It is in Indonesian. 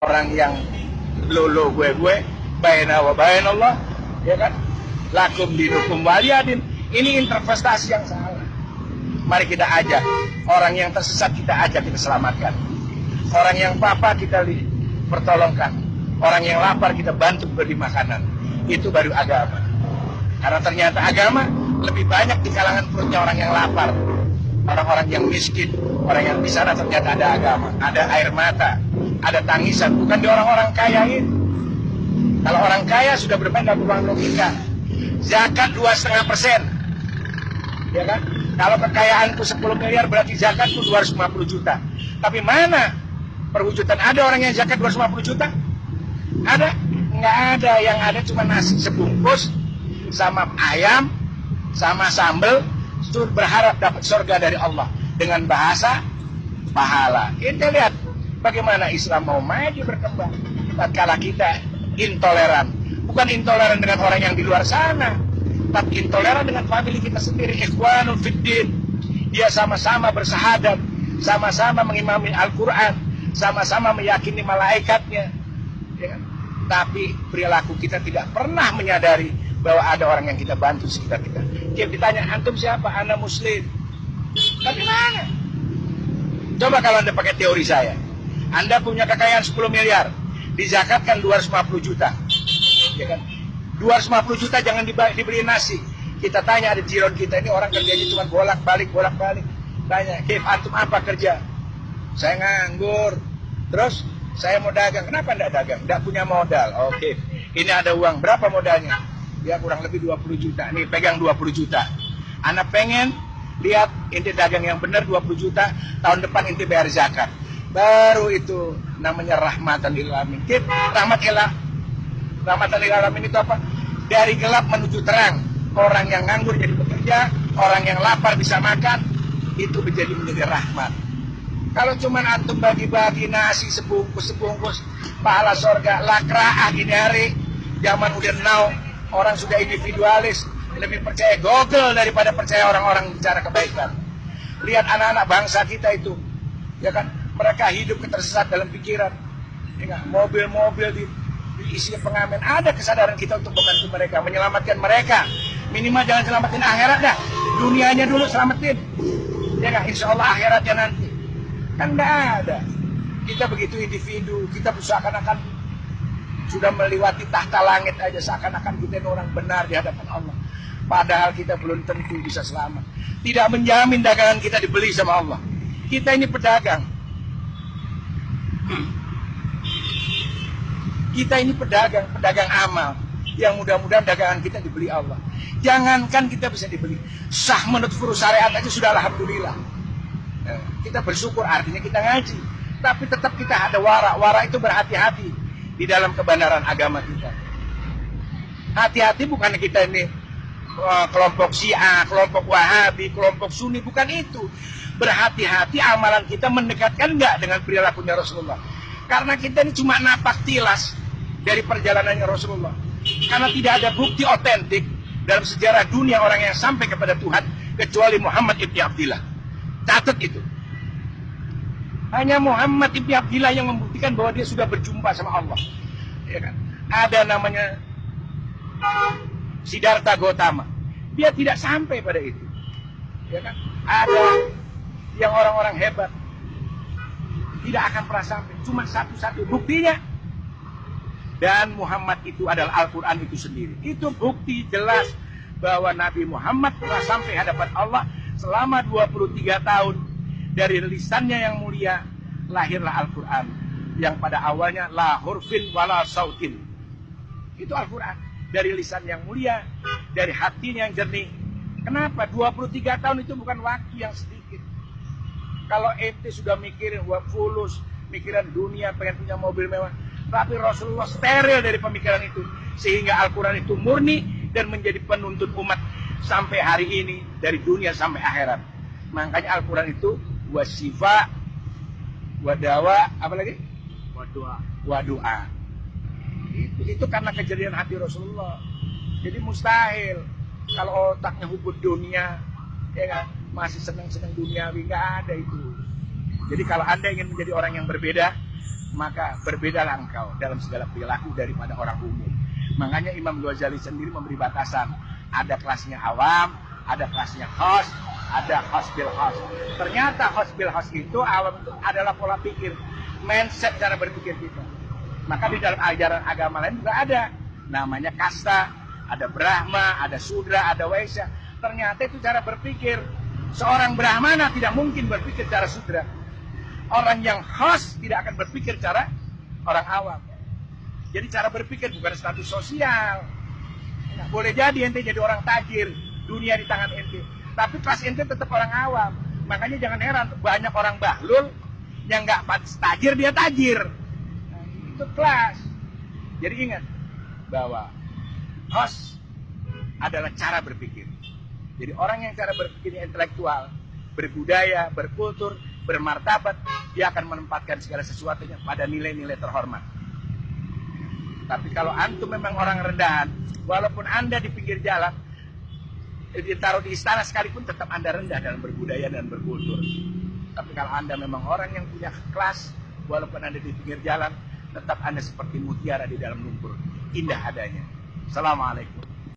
orang yang lo gue baina wa bainallah, ya kan, lakum dinukum waliyadin. Ini interpretasi yang salah. Mari kita ajak orang yang tersesat, kita ajak, kita selamatkan. Orang yang papa kita pertolongkan. Orang yang lapar kita bantu beri makanan. Itu baru agama. Karena ternyata agama lebih banyak di kalangan perutnya orang yang lapar, orang-orang yang miskin. Orang yang di sana ternyata ada agama, ada air mata, ada tangisan, bukan di orang-orang kaya ini. Kalau orang kaya sudah bermain dalam ruang logika. Zakat 2,5%, ya kan? Kalau kekayaanku 10 miliar berarti zakatku 250 juta. Tapi mana perwujudan ada orang yang zakat 250 juta? Ada? Nggak ada. Yang ada cuma nasi sebungkus sama ayam sama sambal, berharap dapat surga dari Allah dengan bahasa pahala. Kita lihat bagaimana Islam mau maju berkembang tatkala kita intoleran. Bukan intoleran dengan orang yang di luar sana, tapi intoleran dengan famili kita sendiri. Ikhwanul fiddin. Dia sama-sama bersahadat, sama-sama mengimami Al-Quran, sama-sama meyakini malaikatnya, ya kan? Tapi perilaku kita tidak pernah menyadari bahwa ada orang yang kita bantu sekitar kita. Dia ditanya, antum siapa? Ana muslim. Tapi mana? Coba kalau Anda pakai teori saya. Anda punya kekayaan 10 miliar, dizakatkan 250 juta. Ya kan? 250 juta jangan diberi nasi. Kita tanya, ada jiron kita ini orang kerjanya cuma bolak-balik. Tanya, Kif, antum apa kerja? Saya nganggur. Terus saya mau dagang. Kenapa enggak dagang? Enggak punya modal. Oke, ini ada uang. Berapa modalnya? Ya kurang lebih 20 juta. Nih pegang 20 juta. Anak pengen lihat inti dagang yang benar 20 juta. Tahun depan inti bayar zakat. Baru itu namanya rahmatan lil alamin. Rahmatan lil alamin itu apa? Dari gelap menuju terang. Orang yang nganggur jadi bekerja, orang yang lapar bisa makan, itu menjadi rahmat. Kalau cuma antum bagi-bagi nasi sebungkus, pahala sorga, lakraah ini hari, zaman udah now, orang sudah individualis, lebih percaya Google daripada percaya orang-orang bicara kebaikan. Lihat anak-anak bangsa kita itu, ya kan, mereka hidup ketersesat dalam pikiran, ya, mobil-mobil diisi pengamen. Ada kesadaran kita untuk membantu mereka, menyelamatkan mereka. Minimal jangan selamatin akhirat dah, dunianya dulu selamatin, ya kan, insya Allah akhiratnya nanti. Kan nggak ada. Kita begitu individu, kita seakan-akan sudah melewati tahta langit aja, seakan-akan kita ini orang benar di hadapan Allah. Padahal kita belum tentu bisa selamat. Tidak menjamin dagangan kita dibeli sama Allah. Kita ini pedagang. Kita ini pedagang amal. Yang mudah-mudahan dagangan kita dibeli Allah. Jangankan kita bisa dibeli, sah menurut furu syariat aja sudah alhamdulillah. Kita bersyukur, artinya kita ngaji. Tapi tetap kita ada wara. Wara itu berhati-hati di dalam kebenaran agama kita. Hati-hati bukan kita ini kelompok Syiah, kelompok Wahabi, kelompok Sunni, bukan itu. Berhati-hati amalan kita mendekatkan enggak dengan perilakunya Rasulullah. Karena kita ini cuma napak tilas dari perjalanannya Rasulullah. Karena tidak ada bukti otentik dalam sejarah dunia orang yang sampai kepada Tuhan kecuali Muhammad ibn Abdillah. Catat itu. Hanya Muhammad ibn Abdillah yang membuktikan bahwa dia sudah berjumpa sama Allah. Ya kan? Ada namanya Siddhartha Gautama. Dia tidak sampai pada itu. Ya kan? Ada yang orang-orang hebat tidak akan pernah sampai. Cuma satu-satu buktinya. Dan Muhammad itu adalah Al-Quran itu sendiri. Itu bukti jelas bahwa Nabi Muhammad telah sampai hadapan Allah selama 23 tahun. Dari lisannya yang mulia lahirlah Al-Quran, yang pada awalnya la hurfin wala sautin. Itu Al-Quran dari lisan yang mulia, dari hatinya yang jernih. Kenapa? 23 tahun itu bukan waktu yang sedikit. Kalau ente sudah mikirin fulus, mikiran dunia, pengen punya mobil mewah, tapi Rasulullah steril dari pemikiran itu, sehingga Al-Quran itu murni dan menjadi penuntun umat sampai hari ini, dari dunia sampai akhirat. Makanya Al-Quran itu wasifa, wadawa, apa lagi? Wadu'a. Itu karena kejadian hati Rasulullah. Jadi mustahil kalau otaknya hubud dunia, ya kan, masih senang-senang duniawi, nggak ada itu. Jadi kalau Anda ingin menjadi orang yang berbeda, maka berbedalah engkau dalam segala perilaku daripada orang umum. Makanya Imam Ghazali sendiri memberi batasan. Ada kelasnya awam, ada kelasnya khos, ada khos bil khos. Ternyata khos bil khos itu awam itu adalah pola pikir, mindset cara berpikir kita. Maka di dalam ajaran agama lain juga ada. Namanya kasta, ada Brahma, ada Sudra, ada Waisya. Ternyata itu cara berpikir. Seorang Brahmana tidak mungkin berpikir cara Sudra. Orang yang khos tidak akan berpikir cara orang awam. Jadi cara berpikir bukan status sosial. Nah, boleh jadi ente jadi orang tajir, dunia di tangan ente. Tapi kelas ente tetap orang awam. Makanya jangan heran banyak orang bahlul yang nggak pantas tajir dia tajir. Nah, itu kelas. Jadi ingat bahwa khos adalah cara berpikir. Jadi orang yang cara berpikirnya intelektual, berbudaya, berkultur, bermartabat, dia akan menempatkan segala sesuatunya pada nilai-nilai terhormat. Tapi kalau antum memang orang rendahan, walaupun anda di pinggir jalan, ditaruh di istana sekalipun tetap anda rendah dalam berbudaya dan berkultur. Tapi kalau anda memang orang yang punya kelas, walaupun anda di pinggir jalan, tetap anda seperti mutiara di dalam lumpur, indah adanya. Assalamualaikum.